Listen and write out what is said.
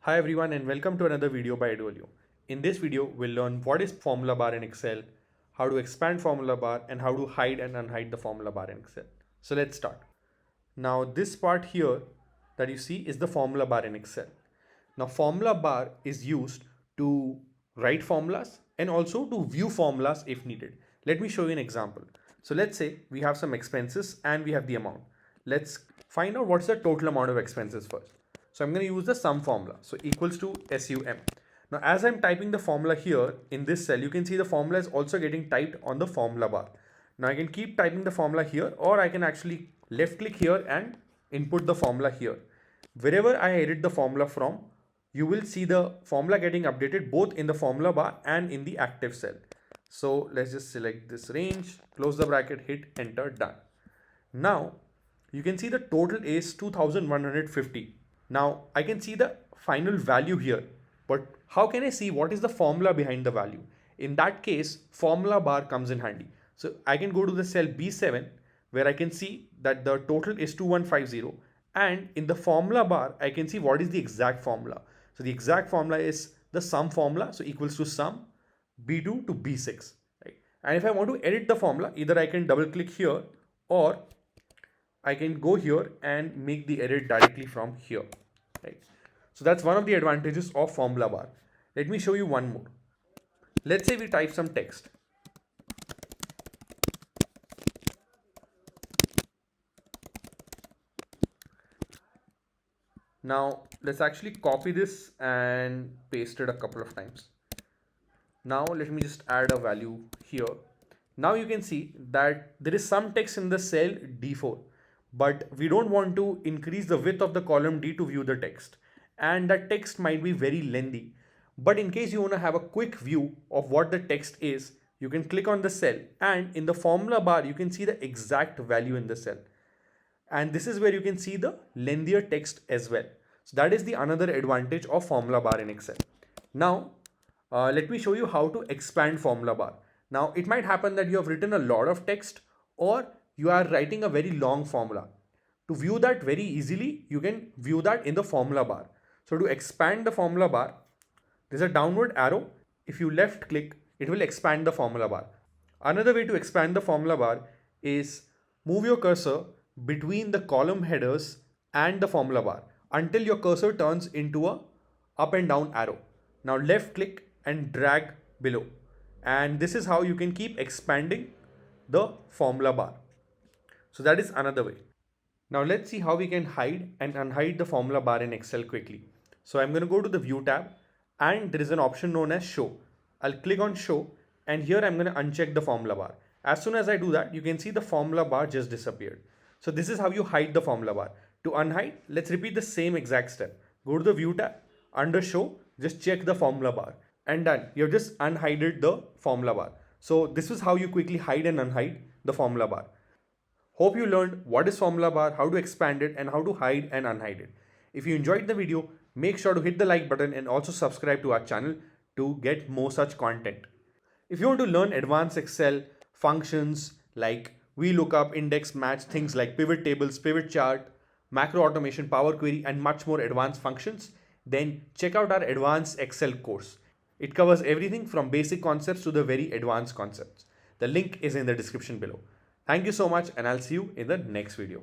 Hi everyone and welcome to another video by Edolio. In this video, we'll learn what is formula bar in Excel, how to expand formula bar and how to hide and unhide the formula bar in Excel. So let's start. Now this part here that you see is the formula bar in Excel. Now formula bar is used to write formulas and also to view formulas if needed. Let me show you an example. So let's say we have some expenses and we have the amount. Let's find out what's the total amount of expenses first. So I'm going to use the sum formula. So equals to SUM. Now as I'm typing the formula here in this cell, you can see the formula is also getting typed on the formula bar. Now I can keep typing the formula here, or I can actually left click here and input the formula here. Wherever I edit the formula from, you will see the formula getting updated both in the formula bar and in the active cell. So let's just select this range, close the bracket, hit enter, done. Now you can see the total is 2150. Now I can see the final value here, but how can I see what is the formula behind the value? In that case, formula bar comes in handy. So I can go to the cell B7 where I can see that the total is 2150, and in the formula bar I can see what is the exact formula. So the exact formula is the sum formula, so equals to sum B2 to B6, right? And if I want to edit the formula, either I can double click here or I can go here and make the edit directly from here, right? So that's one of the advantages of formula bar. Let me show you one more. Let's say we type some text. Now let's actually copy this and paste it a couple of times. Now let me just add a value here. Now you can see that there is some text in the cell D4, but we don't want to increase the width of the column D to view the text. And that text might be very lengthy. But in case you want to have a quick view of what the text is, you can click on the cell, and in the formula bar, you can see the exact value in the cell. And this is where you can see the lengthier text as well. So that is the another advantage of formula bar in Excel. Now, let me show you how to expand formula bar. Now, it might happen that you have written a lot of text or you are writing a very long formula. To view that very easily, you can view that in the formula bar. So to expand the formula bar, there's a downward arrow. If you left click, it will expand the formula bar. Another way to expand the formula bar is move your cursor between the column headers and the formula bar until your cursor turns into a up and down arrow. Now left click and drag below. And this is how you can keep expanding the formula bar. So that is another way. Now let's see how we can hide and unhide the formula bar in Excel quickly. So I'm going to go to the view tab and there is an option known as show. I'll click on show and here I'm going to uncheck the formula bar. As soon as I do that, you can see the formula bar just disappeared. So this is how you hide the formula bar. To unhide, let's repeat the same exact step. Go to the view tab, under show, just check the formula bar and done. You've just unhided the formula bar. So this is how you quickly hide and unhide the formula bar. Hope you learned what is formula bar, how to expand it and how to hide and unhide it. If you enjoyed the video, make sure to hit the like button and also subscribe to our channel to get more such content. If you want to learn advanced Excel functions like vlookup, index, match, things like pivot tables, pivot chart, macro automation, power query and much more advanced functions, then check out our advanced Excel course. It covers everything from basic concepts to the very advanced concepts. The link is in the description below. Thank you so much and I'll see you in the next video.